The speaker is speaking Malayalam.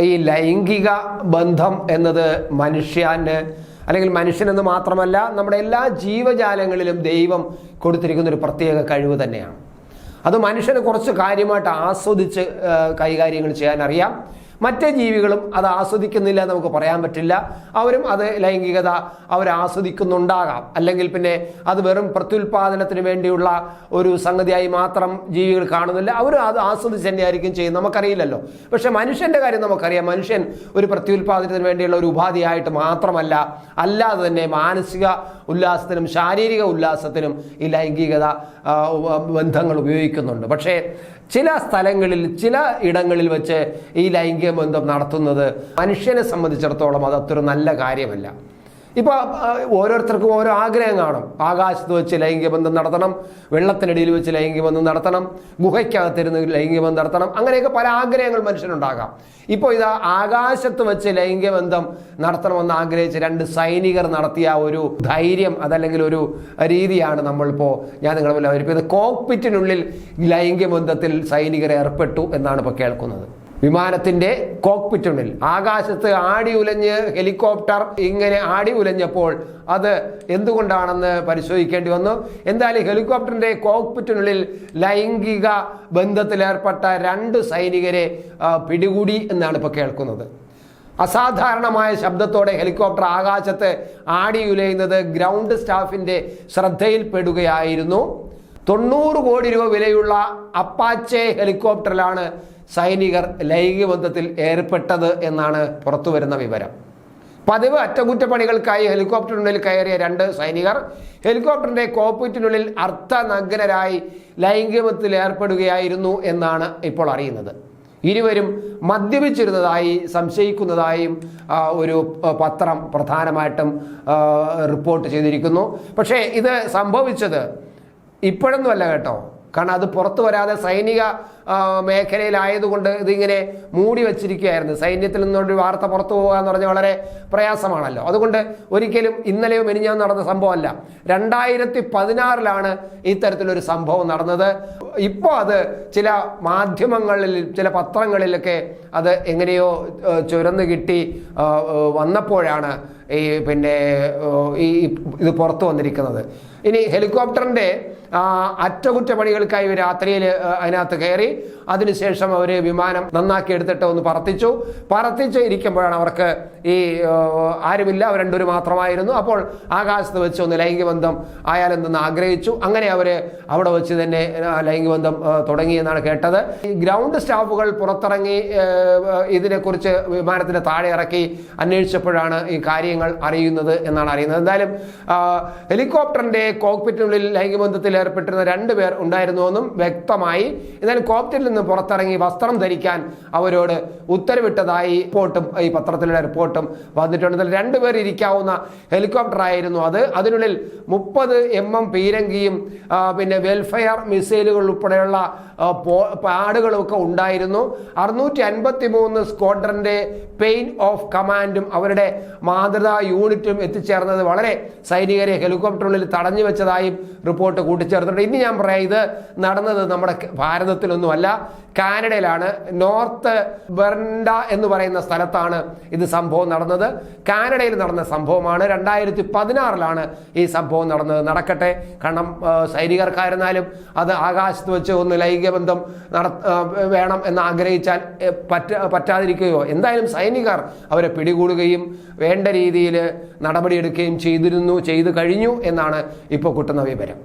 ഈ ലൈംഗിക ബന്ധം എന്നത് മനുഷ്യന് അല്ലെങ്കിൽ മനുഷ്യനെന്ന് മാത്രമല്ല നമ്മുടെ എല്ലാ ജീവജാലങ്ങളിലും ദൈവം കൊടുത്തിരിക്കുന്ന ഒരു പ്രത്യേക കഴിവ് തന്നെയാണ്. അത് മനുഷ്യന് കുറച്ച് കാര്യമായിട്ട് ആസ്വദിച്ച് കൈകാര്യങ്ങൾ ചെയ്യാൻ അറിയാം. മറ്റേ ജീവികളും അത് ആസ്വദിക്കുന്നില്ല നമുക്ക് പറയാൻ പറ്റില്ല. അവരും അത് ലൈംഗികത അവർ ആസ്വദിക്കുന്നുണ്ടാകാം, അല്ലെങ്കിൽ പിന്നെ അത് വെറും പ്രത്യുൽപാദനത്തിന് വേണ്ടിയുള്ള ഒരു സംഗതിയായി മാത്രം ജീവികൾ കാണുന്നില്ല, അവരും അത് ആസ്വദിച്ച് തന്നെയായിരിക്കും ചെയ്യുന്നത്, നമുക്കറിയില്ലല്ലോ. പക്ഷെ മനുഷ്യൻ്റെ കാര്യം നമുക്കറിയാം. മനുഷ്യൻ ഒരു പ്രത്യുൽപാദനത്തിന് വേണ്ടിയുള്ള ഒരു ഉപാധിയായിട്ട് മാത്രമല്ല, അല്ലാതെ തന്നെ മാനസിക ഉല്ലാസത്തിനും ശാരീരിക ഉല്ലാസത്തിനും ഈ ലൈംഗികത ബന്ധങ്ങൾ ഉപയോഗിക്കുന്നുണ്ട്. പക്ഷേ ചില സ്ഥലങ്ങളിൽ ചില ഇടങ്ങളിൽ വെച്ച് ഈ ലൈംഗിക ബന്ധം നടത്തുന്നത് മനുഷ്യനെ സംബന്ധിച്ചിടത്തോളം അത് അത്ര നല്ല കാര്യമല്ല. ഇപ്പോൾ ഓരോരുത്തർക്കും ഓരോ ആഗ്രഹം കാണും. ആകാശത്ത് വെച്ച് ലൈംഗിക ബന്ധം നടത്തണം, വെള്ളത്തിനടിയിൽ വെച്ച് ലൈംഗിക ബന്ധം നടത്തണം, ഗുഹയ്ക്കകത്തിരുന്ന് ലൈംഗിക ബന്ധം നടത്തണം, അങ്ങനെയൊക്കെ പല ആഗ്രഹങ്ങൾ മനുഷ്യനുണ്ടാകാം. ഇപ്പോൾ ഇതാ ആകാശത്ത് വെച്ച് ലൈംഗിക ബന്ധം നടത്തണമെന്ന് ആഗ്രഹിച്ച് 2 സൈനികർ നടത്തിയ ഒരു ധൈര്യം, അതല്ലെങ്കിൽ ഒരു രീതിയാണ് നമ്മളിപ്പോൾ ഞാൻ നിങ്ങളെ മുന്നിൽ അവതരിപ്പിക്കുന്നത്. കോക്പിറ്റിനുള്ളിൽ ലൈംഗിക ബന്ധത്തിൽ സൈനികർ ഏർപ്പെട്ടു എന്നാണ് ഇപ്പോൾ കേൾക്കുന്നത്. വിമാനത്തിന്റെ കോക്പിറ്റിനുള്ളിൽ ആകാശത്ത് ആടി ഉലഞ്ഞ് ഹെലികോപ്റ്റർ ഇങ്ങനെ ആടി ഉലഞ്ഞപ്പോൾ അത് എന്തുകൊണ്ടാണെന്ന് പരിശോധിക്കേണ്ടി വന്നു. എന്തായാലും ഹെലികോപ്റ്ററിന്റെ കോക്പിറ്റിനുള്ളിൽ ലൈംഗിക ബന്ധത്തിലേർപ്പെട്ട 2 സൈനികരെ പിടികൂടി എന്നാണ് ഇപ്പോൾ കേൾക്കുന്നത്. അസാധാരണമായ ശബ്ദത്തോടെ ഹെലികോപ്റ്റർ ആകാശത്ത് ആടി ഉലയുന്നത് ഗ്രൗണ്ട് സ്റ്റാഫിന്റെ ശ്രദ്ധയിൽപ്പെടുകയായിരുന്നു. 90 കോടി രൂപ വിലയുള്ള അപ്പാച്ചെ ഹെലികോപ്റ്ററിലാണ് സൈനികർ ലൈംഗിക ബന്ധത്തിൽ ഏർപ്പെട്ടത് എന്നാണ് പുറത്തു വരുന്ന വിവരം. പതിവ് അറ്റകുറ്റപ്പണികൾക്കായി ഹെലികോപ്റ്ററിനുള്ളിൽ കയറിയ 2 സൈനികർ ഹെലികോപ്റ്ററിന്റെ കോക്പിറ്റിനുള്ളിൽ അർത്ഥനഗ്നരായി ലൈംഗിക ബന്ധത്തിൽ ഏർപ്പെടുകയായിരുന്നു എന്നാണ് ഇപ്പോൾ അറിയുന്നത്. ഇരുവരും മദ്യപിച്ചിരുന്നതായി സംശയിക്കുന്നതായും ഒരു പത്രം പ്രധാനമായിട്ടും റിപ്പോർട്ട് ചെയ്തിരിക്കുന്നു. പക്ഷേ ഇത് സംഭവിച്ചത് ഇപ്പോഴൊന്നുമല്ല കേട്ടോ. കാരണം അത് പുറത്തു വരാതെ സൈനിക മേഖലയിലായതുകൊണ്ട് ഇതിങ്ങനെ മൂടി വച്ചിരിക്കുകയായിരുന്നു. സൈന്യത്തിൽ നിന്നൊരു വാർത്ത പുറത്തു പോകുക എന്ന് പറഞ്ഞാൽ വളരെ പ്രയാസമാണല്ലോ. അതുകൊണ്ട് ഒരിക്കലും ഇന്നലെയോ മെനിഞ്ഞാന്ന് നടന്ന സംഭവമല്ല. 2016 ഇത്തരത്തിലൊരു സംഭവം നടന്നത്. ഇപ്പോൾ അത് ചില മാധ്യമങ്ങളിൽ ചില പത്രങ്ങളിലൊക്കെ അത് എങ്ങനെയോ ചുരന്ന് കിട്ടി വന്നപ്പോഴാണ് ഇത് പുറത്തു വന്നിരിക്കുന്നത്. ഇനി ഹെലികോപ്റ്ററിൻ്റെ അറ്റകുറ്റപ്പണികൾക്കായി രാത്രിയിൽ അതിനകത്ത് കയറി, അതിനുശേഷം അവർ വിമാനം നന്നാക്കി എടുത്തിട്ട് ഒന്ന് പറത്തിച്ച് ഇരിക്കുമ്പോഴാണ് അവർക്ക് ഈ ആരുമില്ല, അവർ 2 പേര് മാത്രമായിരുന്നു. അപ്പോൾ ആകാശത്ത് വെച്ച് ഒന്ന് ലൈംഗിക ബന്ധം ആയാലെന്തെന്ന് ആഗ്രഹിച്ചു. അങ്ങനെ അവർ അവിടെ വെച്ച് തന്നെ ലൈംഗിക ബന്ധം തുടങ്ങിയെന്നാണ് കേട്ടത്. ഈ ഗ്രൗണ്ട് സ്റ്റാഫുകൾ പുറത്തിറങ്ങി ഇതിനെക്കുറിച്ച് വിമാനത്തിന് താഴെ ഇറക്കി അന്വേഷിച്ചപ്പോഴാണ് ഈ കാര്യങ്ങൾ അറിയുന്നത് എന്നാണ് അറിയുന്നത്. എന്തായാലും ഹെലികോപ്റ്ററിന്റെ കോക്പിറ്റിനുള്ളിൽ ലൈംഗിക ബന്ധത്തിൽ ഏർപ്പെട്ടിരുന്ന 2 പേർ ഉണ്ടായിരുന്നുവെന്നും വ്യക്തമായി. എന്നാലും കോക്പിറ്റിൽ നിന്ന് പുറത്തിറങ്ങി വസ്ത്രം ധരിക്കാൻ അവരോട് ഉത്തരവിട്ടതായി റിപ്പോർട്ടും ഈ പത്രത്തിലുള്ള റിപ്പോർട്ടും വന്നിട്ടുണ്ട്. 2 പേർ ഇരിക്കാവുന്ന ഹെലികോപ്റ്റർ ആയിരുന്നു അത്. അതിനുള്ളിൽ 30 mm പീരങ്കിയും പിന്നെ വെൽഫെയർ മിസൈലുകൾ ഉൾപ്പെടെയുള്ള പാടുകളൊക്കെ ഉണ്ടായിരുന്നു. 653 സ്ക്വാഡ്രന്റെ പെയിൻ ഓഫ് കമാൻഡും അവരുടെ മാതൃതാ യൂണിറ്റും എത്തിച്ചേർന്നത് വളരെ സൈനികരെ ഹെലികോപ്റ്ററിനുള്ളിൽ തടഞ്ഞു വെച്ചതായും റിപ്പോർട്ട് കൂട്ടിച്ചേർത്തിട്ടുണ്ട്. ഇനി ഞാൻ പറയാം, ഇത് നടന്നത് നമ്മുടെ ഭാരതത്തിലൊന്നുമല്ല, കാനഡയിലാണ്. നോർത്ത് ബെർണ്ട എന്ന് പറയുന്ന സ്ഥലത്താണ് ഇത് സംഭവം നടന്നത്. കാനഡയിൽ നടന്ന സംഭവമാണ്. 2016 ഈ സംഭവം നടന്നത്. നടക്കട്ടെ, കാരണം സൈനികർക്കായിരുന്നാലും അത് ആകാശത്ത് വെച്ച് ഒന്ന് ലൈംഗിക ബന്ധം വേണം എന്ന് ആഗ്രഹിച്ചാൽ പറ്റാതിരിക്കുകയോ. എന്തായാലും സൈനികർ അവരെ പിടികൂടുകയും വേണ്ട രീതിയിൽ നടപടിയെടുക്കുകയും ചെയ്തു കഴിഞ്ഞു എന്നാണ് ഇപ്പോൾ കിട്ടുന്ന വിവരം.